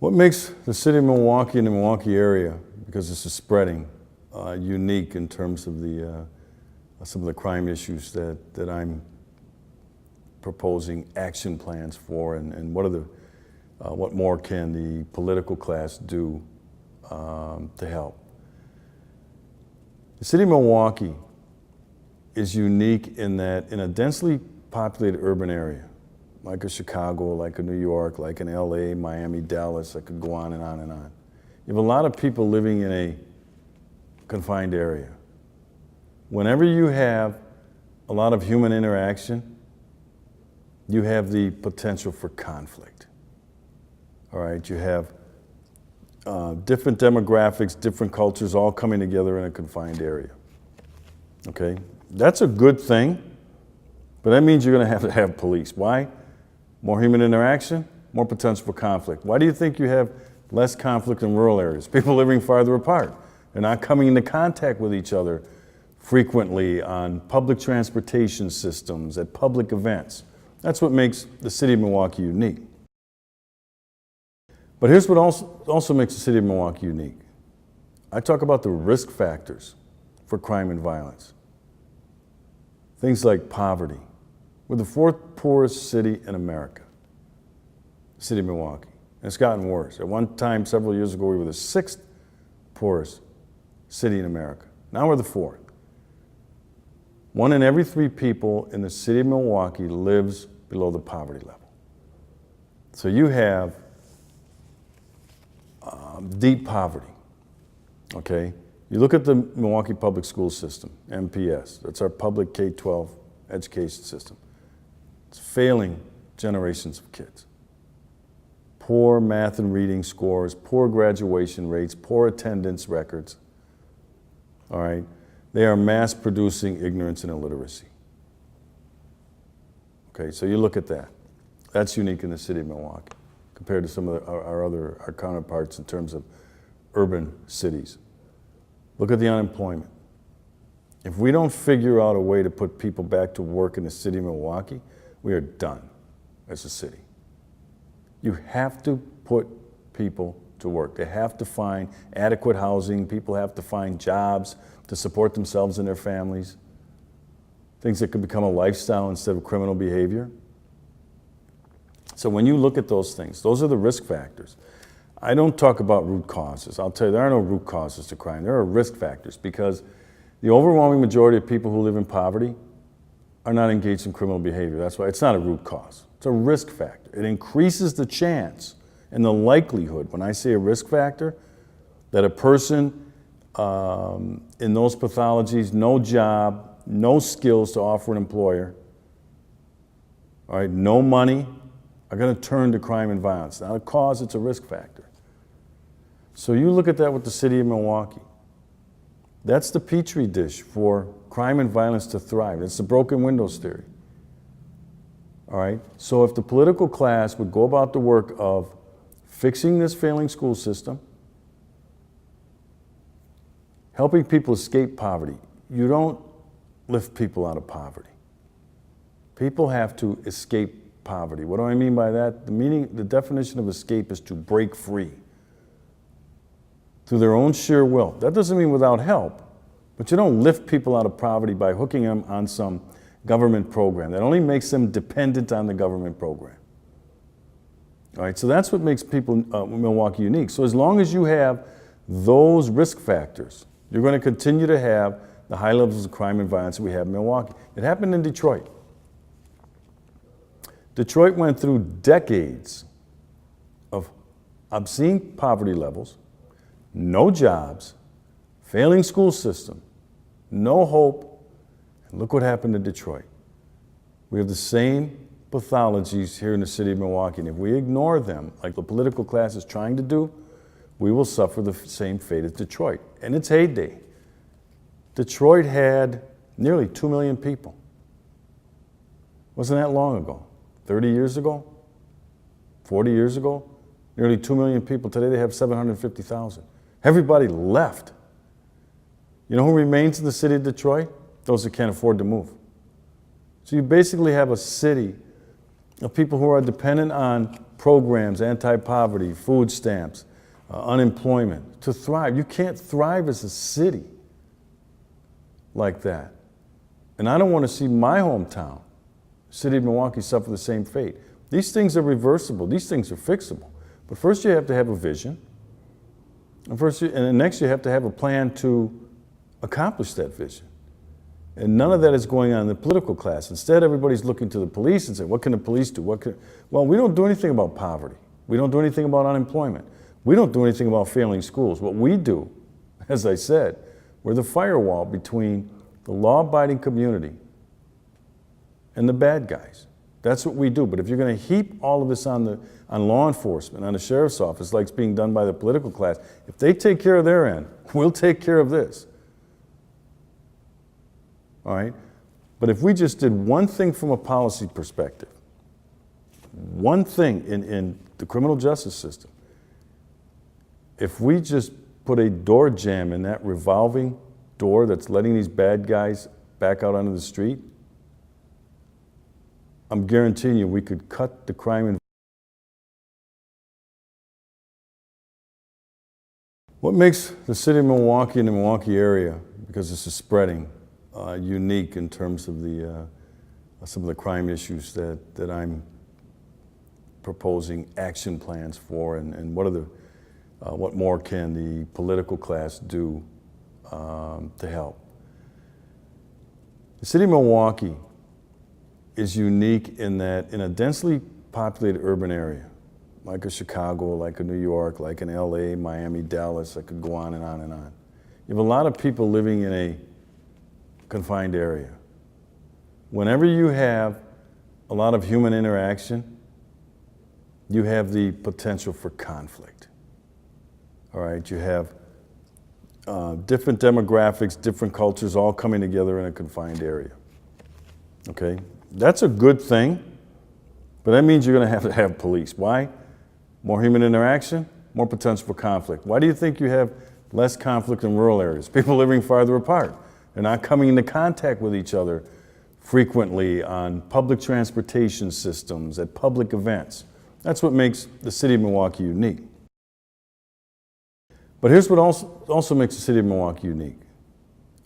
What makes the city of Milwaukee and the Milwaukee area, because this is spreading, unique in terms of some of the crime issues that I'm proposing action plans for, and what more can the political class do to help? The city of Milwaukee is unique in that in a densely populated urban area, like a Chicago, like a New York, like an LA, Miami, Dallas, I could go on and on and on. You have a lot of people living in a confined area. Whenever you have a lot of human interaction, you have the potential for conflict. All right, you have different demographics, different cultures all coming together in a confined area. Okay, that's a good thing, but that means you're going to have police. Why? More human interaction, more potential for conflict. Why do you think you have less conflict in rural areas? People living farther apart. They're not coming into contact with each other frequently on public transportation systems, at public events. That's what makes the city of Milwaukee unique. But here's what also makes the city of Milwaukee unique. I talk about the risk factors for crime and violence. Things like poverty. We're the fourth poorest city in America, the city of Milwaukee. And it's gotten worse. At one time, several years ago, we were the sixth poorest city in America. Now we're the fourth. 1 in every 3 people in the city of Milwaukee lives below the poverty level. So you have deep poverty, okay? You look at the Milwaukee Public School System, MPS, that's our public K-12 education system. It's failing generations of kids. Poor math and reading scores, poor graduation rates, poor attendance records, all right? They are mass producing ignorance and illiteracy. Okay, so you look at that. That's unique in the city of Milwaukee compared to some of our counterparts in terms of urban cities. Look at the unemployment. If we don't figure out a way to put people back to work in the city of Milwaukee, we are done as a city. You have to put people to work. They have to find adequate housing. People have to find jobs to support themselves and their families. Things that could become a lifestyle instead of criminal behavior. So when you look at those things, those are the risk factors. I don't talk about root causes. I'll tell you, there are no root causes to crime. There are risk factors because the overwhelming majority of people who live in poverty are not engaged in criminal behavior. That's why it's not a root cause. It's a risk factor. It increases the chance and the likelihood, when I say a risk factor, that a person in those pathologies, no job, no skills to offer an employer, all right, no money, are going to turn to crime and violence. Not a cause, it's a risk factor. So you look at that with the city of Milwaukee. That's the petri dish for crime and violence to thrive. It's the broken windows theory. All right? So if the political class would go about the work of fixing this failing school system, helping people escape poverty, you don't lift people out of poverty. People have to escape poverty. What do I mean by that? The definition of escape is to break free through their own sheer will. That doesn't mean without help, but you don't lift people out of poverty by hooking them on some government program. That only makes them dependent on the government program. All right, so that's what makes Milwaukee unique. So as long as you have those risk factors, you're going to continue to have the high levels of crime and violence that we have in Milwaukee. It happened in Detroit. Detroit went through decades of obscene poverty levels, no jobs, failing school system, no hope, and look what happened to Detroit. We have the same pathologies here in the city of Milwaukee, and if we ignore them, like the political class is trying to do, we will suffer the same fate as Detroit. In its heyday, Detroit had nearly 2 million people. Wasn't that long ago? 30 years ago? 40 years ago? Nearly 2 million people. Today they have 750,000. Everybody left. You know who remains in the city of Detroit? Those that can't afford to move. So you basically have a city of people who are dependent on programs, anti-poverty, food stamps, unemployment, to thrive. You can't thrive as a city like that. And I don't want to see my hometown, city of Milwaukee, suffer the same fate. These things are reversible. These things are fixable. But first you have to have a vision. And then next you have to have a plan to accomplish that vision. And none of that is going on in the political class. Instead, everybody's looking to the police and saying, what can the police do? Well, we don't do anything about poverty. We don't do anything about unemployment. We don't do anything about failing schools. What we do, as I said, we're the firewall between the law-abiding community and the bad guys. That's what we do. But if you're going to heap all of this on law enforcement, on the sheriff's office, like it's being done by the political class, if they take care of their end, we'll take care of this. All right? But if we just did one thing from a policy perspective, one thing in the criminal justice system, if we just put a door jamb in that revolving door that's letting these bad guys back out onto the street, I'm guaranteeing you we could cut the crime. What makes the city of Milwaukee and the Milwaukee area, because this is spreading, unique in terms of some of the crime issues that I'm proposing action plans for, and what more can the political class do to help. The city of Milwaukee is unique in that in a densely populated urban area, like a Chicago, like a New York, like an LA, Miami, Dallas, I could go on and on and on. You have a lot of people living in a confined area. Whenever you have a lot of human interaction, you have the potential for conflict. All right, you have different demographics, different cultures all coming together in a confined area. Okay, that's a good thing, but that means you're going to have police. Why? More human interaction, more potential for conflict. Why do you think you have less conflict in rural areas? People living farther apart. They're not coming into contact with each other frequently on public transportation systems, at public events. That's what makes the city of Milwaukee unique. But here's what also makes the city of Milwaukee unique.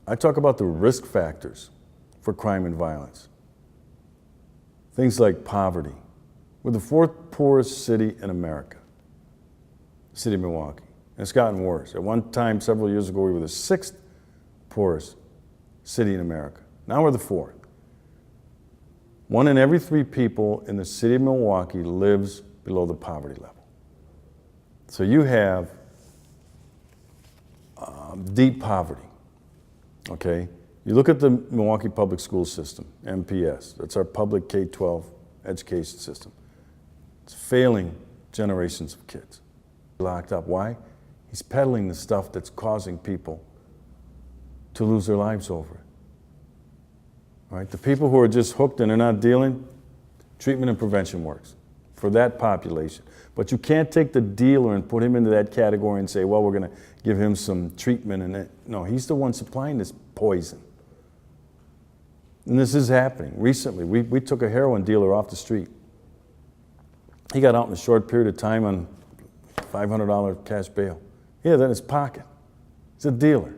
I talk about the risk factors for crime and violence. Things like poverty. We're the fourth poorest city in America, the city of Milwaukee. And it's gotten worse. At one time, several years ago, we were the sixth poorest city in America. Now we're the fourth. 1 in every 3 people in the city of Milwaukee lives below the poverty level. So you have deep poverty, okay? You look at the Milwaukee Public School System, MPS, that's our public K-12 education system. It's failing generations of kids. Locked up, why? He's peddling the stuff that's causing people to lose their lives over it. All right? The people who are just hooked and they're not dealing, treatment and prevention works for that population. But you can't take the dealer and put him into that category and say, well, we're going to give him some treatment. And no, he's the one supplying this poison. And this is happening. Recently, we took a heroin dealer off the street. He got out in a short period of time on $500 cash bail. He had that in his pocket. He's a dealer.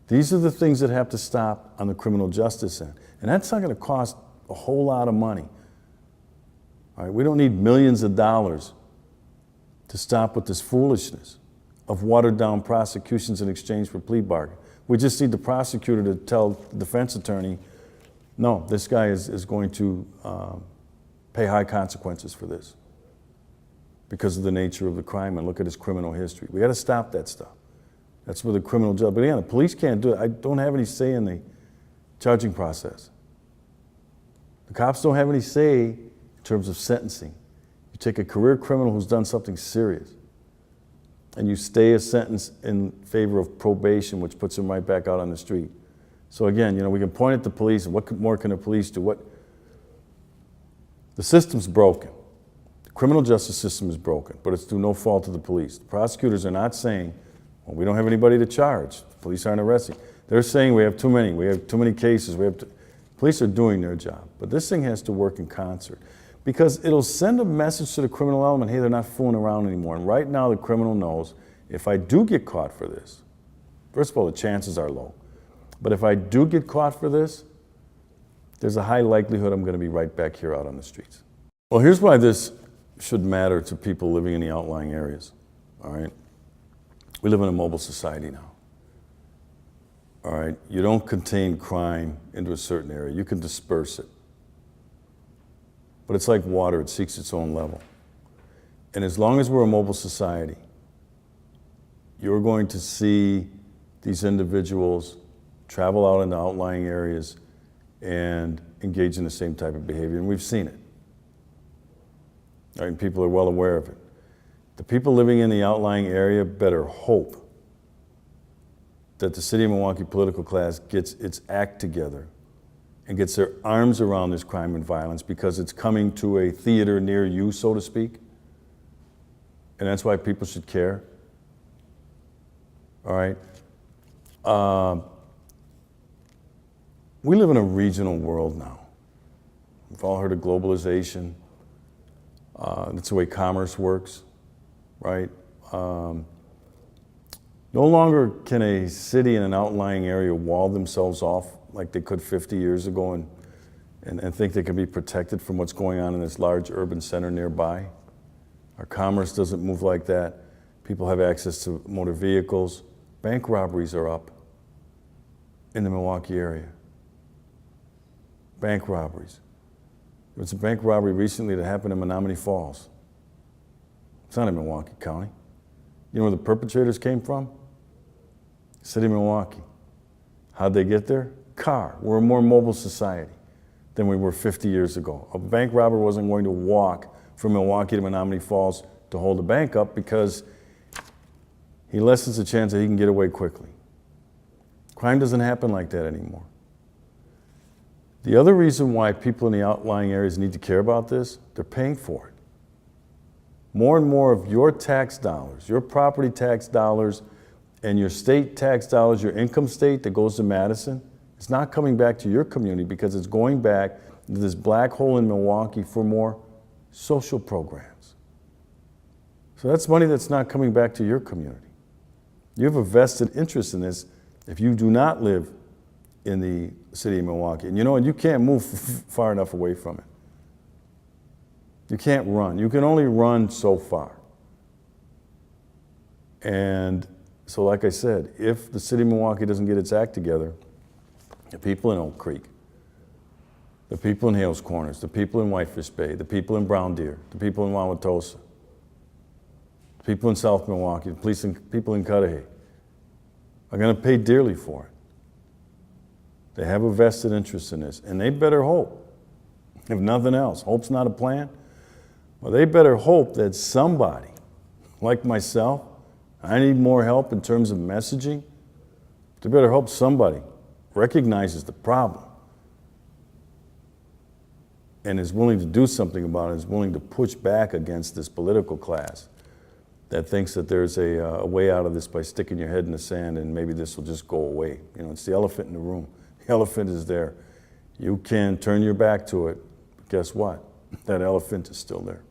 These are the things that have to stop on the criminal justice end. And that's not going to cost a whole lot of money. All right, we don't need millions of dollars to stop with this foolishness of watered-down prosecutions in exchange for plea bargain. We just need the prosecutor to tell the defense attorney, no, this guy is going to pay high consequences for this because of the nature of the crime, and look at his criminal history. We got to stop that stuff. That's where the criminal justice. But again, the police can't do it. I don't have any say in the charging process. The cops don't have any say in terms of sentencing. You take a career criminal who's done something serious, and you stay a sentence in favor of probation, which puts him right back out on the street. So again, we can point at the police, and what more can the police do? The system's broken. The criminal justice system is broken, but it's through no fault of the police. The prosecutors are not saying, well, we don't have anybody to charge. The police aren't arresting. They're saying we have too many cases. Police are doing their job, but this thing has to work in concert. Because it'll send a message to the criminal element, hey, they're not fooling around anymore. And right now the criminal knows, if I do get caught for this, first of all, the chances are low. But if I do get caught for this, there's a high likelihood I'm going to be right back here out on the streets. Well, here's why this should matter to people living in the outlying areas, all right? We live in a mobile society now, all right? You don't contain crime into a certain area. You can disperse it. But it's like water, it seeks its own level. And as long as we're a mobile society, you're going to see these individuals travel out into outlying areas and engage in the same type of behavior, and we've seen it. Right, and people are well aware of it. The people living in the outlying area better hope that the city of Milwaukee political class gets its act together and gets their arms around this crime and violence, because it's coming to a theater near you, so to speak. And that's why people should care. All right? We live in a regional world now. We've all heard of globalization. That's the way commerce works, right? No longer can a city in an outlying area wall themselves off like they could 50 years ago and think they can be protected from what's going on in this large urban center nearby. Our commerce doesn't move like that. People have access to motor vehicles. Bank robberies are up in the Milwaukee area. Bank robberies. There was a bank robbery recently that happened in Menominee Falls. It's not in Milwaukee County. You know where the perpetrators came from? City of Milwaukee. How'd they get there? Car. We're a more mobile society than we were 50 years ago. A bank robber wasn't going to walk from Milwaukee to Menominee Falls to hold a bank up, because he lessens the chance that he can get away quickly. Crime doesn't happen like that anymore. The other reason why people in the outlying areas need to care about this, they're paying for it. More and more of your tax dollars, your property tax dollars, and your state tax dollars, your income state that goes to Madison, it's not coming back to your community, because it's going back to this black hole in Milwaukee for more social programs. So that's money that's not coming back to your community. You have a vested interest in this if you do not live in the city of Milwaukee. And you know what? You can't move far enough away from it. You can't run. You can only run so far. And so, like I said, if the city of Milwaukee doesn't get its act together, the people in Oak Creek, the people in Hales Corners, the people in Whitefish Bay, the people in Brown Deer, the people in Wauwatosa, the people in South Milwaukee, the people in Cudahy are going to pay dearly for it. They have a vested interest in this, and they better hope, if nothing else, hope's not a plan, well, they better hope that somebody, like myself, I need more help in terms of messaging, they better hope somebody recognizes the problem and is willing to do something about it, is willing to push back against this political class that thinks that there's a way out of this by sticking your head in the sand and maybe this will just go away. You know, it's the elephant in the room. The elephant is there. You can turn your back to it, but guess what? That elephant is still there.